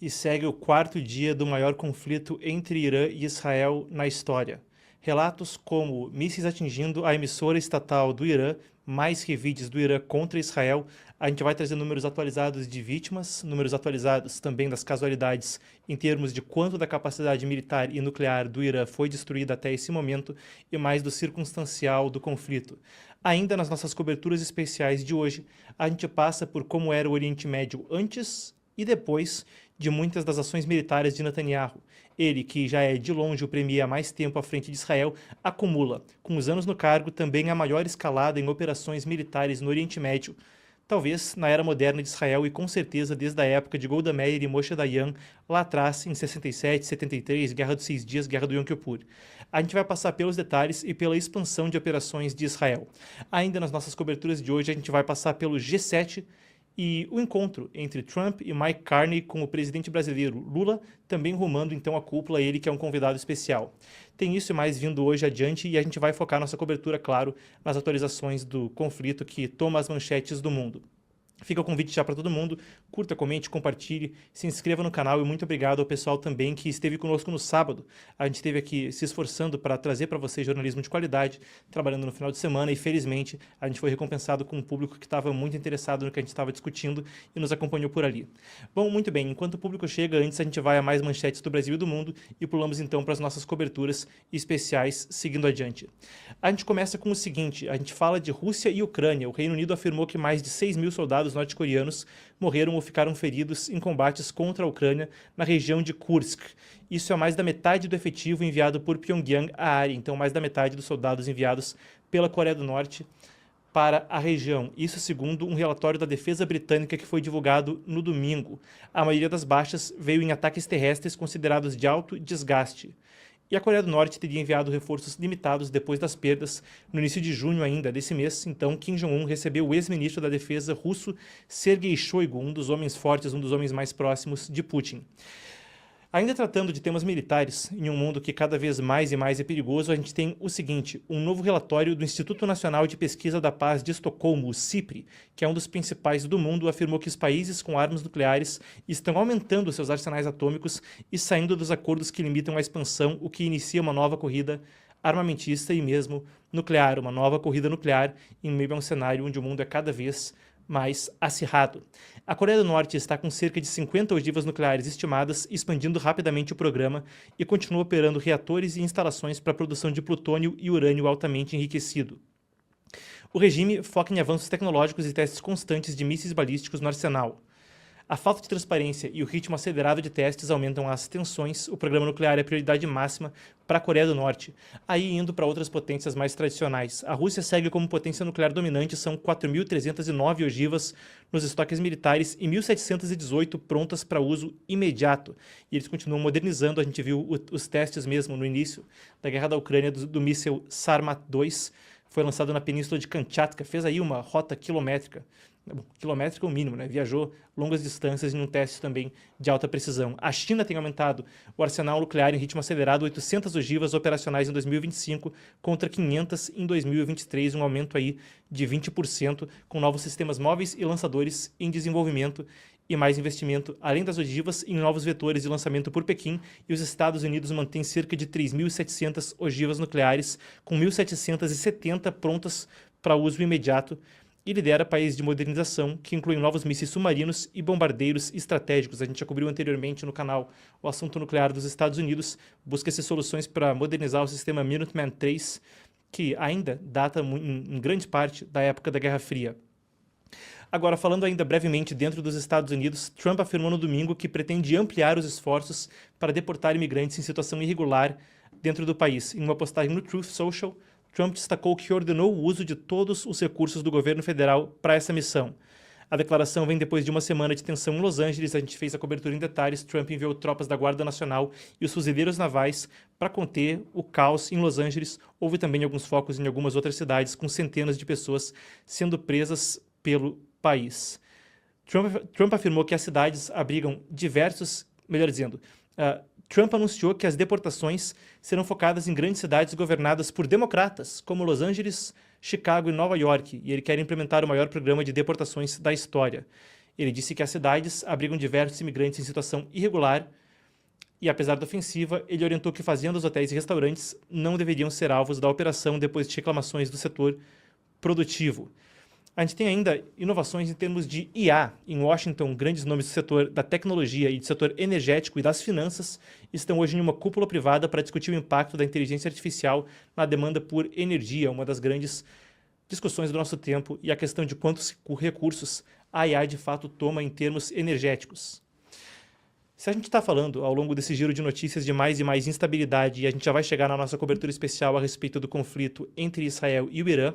e segue o quarto dia do maior conflito entre Irã e Israel na história. Relatos como mísseis atingindo a emissora estatal do Irã, mais vídeos do Irã contra Israel. A gente vai trazer números atualizados de vítimas, números atualizados também das casualidades em termos de quanto da capacidade militar e nuclear do Irã foi destruída até esse momento e mais do circunstancial do conflito. Ainda nas nossas coberturas especiais de hoje, a gente passa por como era o Oriente Médio antes e depois de muitas das ações militares de Netanyahu. Ele, que já é de longe o premier há mais tempo à frente de Israel, acumula, com os anos no cargo, também a maior escalada em operações militares no Oriente Médio, talvez na era moderna de Israel e com certeza desde a época de Golda Meir e Moshe Dayan, lá atrás, em 67, 73, Guerra dos 6 Dias, Guerra do Yom Kippur. A gente vai passar pelos detalhes e pela expansão de operações de Israel. Ainda nas nossas coberturas de hoje, a gente vai passar pelo G7, e o encontro entre Trump e Mike Carney com o presidente brasileiro Lula, também rumando então a cúpula, ele que é um convidado especial. Tem isso e mais vindo hoje adiante e a gente vai focar nossa cobertura, claro, nas atualizações do conflito que toma as manchetes do mundo. Fica o convite já para todo mundo, curta, comente, compartilhe, se inscreva no canal e muito obrigado ao pessoal também que esteve conosco no sábado. A gente esteve aqui se esforçando para trazer para vocês jornalismo de qualidade, trabalhando no final de semana e felizmente a gente foi recompensado com um público que estava muito interessado no que a gente estava discutindo e nos acompanhou por ali. Bom, muito bem, enquanto o público chega, antes a gente vai a mais manchetes do Brasil e do mundo e pulamos então para as nossas coberturas especiais seguindo adiante. A gente começa com o seguinte, a gente fala de Rússia e Ucrânia. O Reino Unido afirmou que mais de 6 mil soldados norte-coreanos morreram ou ficaram feridos em combates contra a Ucrânia na região de Kursk. Isso é mais da metade do efetivo enviado por Pyongyang à área, então mais da metade dos soldados enviados pela Coreia do Norte para a região. Isso segundo um relatório da Defesa Britânica que foi divulgado no domingo. A maioria das baixas veio em ataques terrestres considerados de alto desgaste. E a Coreia do Norte teria enviado reforços limitados depois das perdas no início de junho ainda desse mês. Então, Kim Jong-un recebeu o ex-ministro da Defesa russo Sergei Shoigu, um dos homens fortes, um dos homens mais próximos de Putin. Ainda tratando de temas militares, em um mundo que cada vez mais e mais é perigoso, a gente tem o seguinte, um novo relatório do Instituto Nacional de Pesquisa da Paz de Estocolmo, o CIPRI, que é um dos principais do mundo, afirmou que os países com armas nucleares estão aumentando seus arsenais atômicos e saindo dos acordos que limitam a expansão, o que inicia uma nova corrida armamentista e mesmo nuclear, uma nova corrida nuclear em meio a um cenário onde o mundo é cada vez mais acirrado. A Coreia do Norte está com cerca de 50 ogivas nucleares estimadas, expandindo rapidamente o programa e continua operando reatores e instalações para a produção de plutônio e urânio altamente enriquecido. O regime foca em avanços tecnológicos e testes constantes de mísseis balísticos no arsenal. A falta de transparência e o ritmo acelerado de testes aumentam as tensões. O programa nuclear é prioridade máxima para a Coreia do Norte. Aí indo para outras potências mais tradicionais. A Rússia segue como potência nuclear dominante, são 4.309 ogivas nos estoques militares e 1.718 prontas para uso imediato. E eles continuam modernizando, a gente viu os testes mesmo no início da guerra da Ucrânia do míssil Sarmat 2, foi lançado na península de Kamchatka, fez aí uma rota quilométrica. Quilométrica é o mínimo, né? Viajou longas distâncias em um teste também de alta precisão. A China tem aumentado o arsenal nuclear em ritmo acelerado, 800 ogivas operacionais em 2025 contra 500 em 2023, um aumento aí de 20%, com novos sistemas móveis e lançadores em desenvolvimento e mais investimento, além das ogivas, em novos vetores de lançamento por Pequim, e os Estados Unidos mantêm cerca de 3.700 ogivas nucleares, com 1.770 prontas para uso imediato, e lidera países de modernização, que incluem novos mísseis submarinos e bombardeiros estratégicos. A gente já cobriu anteriormente no canal o assunto nuclear dos Estados Unidos, busca-se soluções para modernizar o sistema Minuteman III, que ainda data em grande parte da época da Guerra Fria. Agora, falando ainda brevemente dentro dos Estados Unidos, Trump afirmou no domingo que pretende ampliar os esforços para deportar imigrantes em situação irregular dentro do país. Em uma postagem no Truth Social, Trump destacou que ordenou o uso de todos os recursos do governo federal para essa missão. A declaração vem depois de uma semana de tensão em Los Angeles. A gente fez a cobertura em detalhes. Trump enviou tropas da Guarda Nacional e os fuzileiros navais para conter o caos em Los Angeles. Houve também alguns focos em algumas outras cidades, com centenas de pessoas sendo presas pelo país. Trump afirmou que as cidades abrigam diversos, melhor dizendo, Trump anunciou que as deportações serão focadas em grandes cidades governadas por democratas, como Los Angeles, Chicago e Nova York, e ele quer implementar o maior programa de deportações da história. Ele disse que as cidades abrigam diversos imigrantes em situação irregular e, apesar da ofensiva, ele orientou que fazendas, hotéis e restaurantes não deveriam ser alvos da operação depois de reclamações do setor produtivo. A gente tem ainda inovações em termos de IA. Em Washington, grandes nomes do setor da tecnologia e do setor energético e das finanças estão hoje em uma cúpula privada para discutir o impacto da inteligência artificial na demanda por energia, uma das grandes discussões do nosso tempo, e a questão de quantos recursos a IA de fato toma em termos energéticos. Se a gente está falando ao longo desse giro de notícias de mais e mais instabilidade, e a gente já vai chegar na nossa cobertura especial a respeito do conflito entre Israel e o Irã,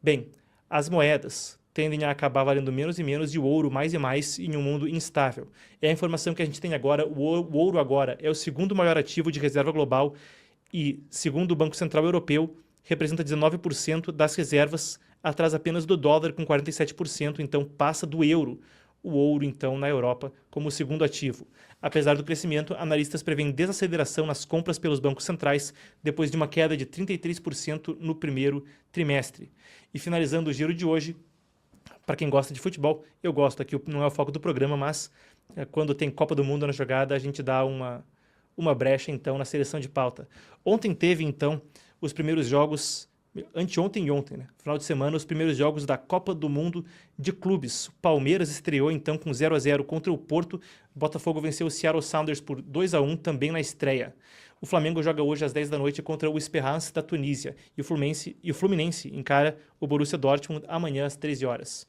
bem, as moedas tendem a acabar valendo menos e menos e o ouro mais e mais em um mundo instável. É a informação que a gente tem agora. O ouro agora é o segundo maior ativo de reserva global e, segundo o Banco Central Europeu, representa 19% das reservas, atrás apenas do dólar com 47%, então passa do euro. O ouro, então, na Europa como o segundo ativo. Apesar do crescimento, analistas prevêem desaceleração nas compras pelos bancos centrais depois de uma queda de 33% no primeiro trimestre. E finalizando o giro de hoje, para quem gosta de futebol, eu gosto, aqui não é o foco do programa, mas quando tem Copa do Mundo na jogada, a gente dá uma brecha, então, na seleção de pauta. Ontem teve, então, os primeiros jogos, anteontem e ontem, né? Final de semana, os primeiros jogos da Copa do Mundo de clubes. O Palmeiras estreou então com 0-0 contra o Porto. O Botafogo venceu o Seattle Sounders por 2-1 também na estreia. O Flamengo joga hoje às 10 da noite contra o Esperance da Tunísia. E o Fluminense encara o Borussia Dortmund amanhã às 13 horas.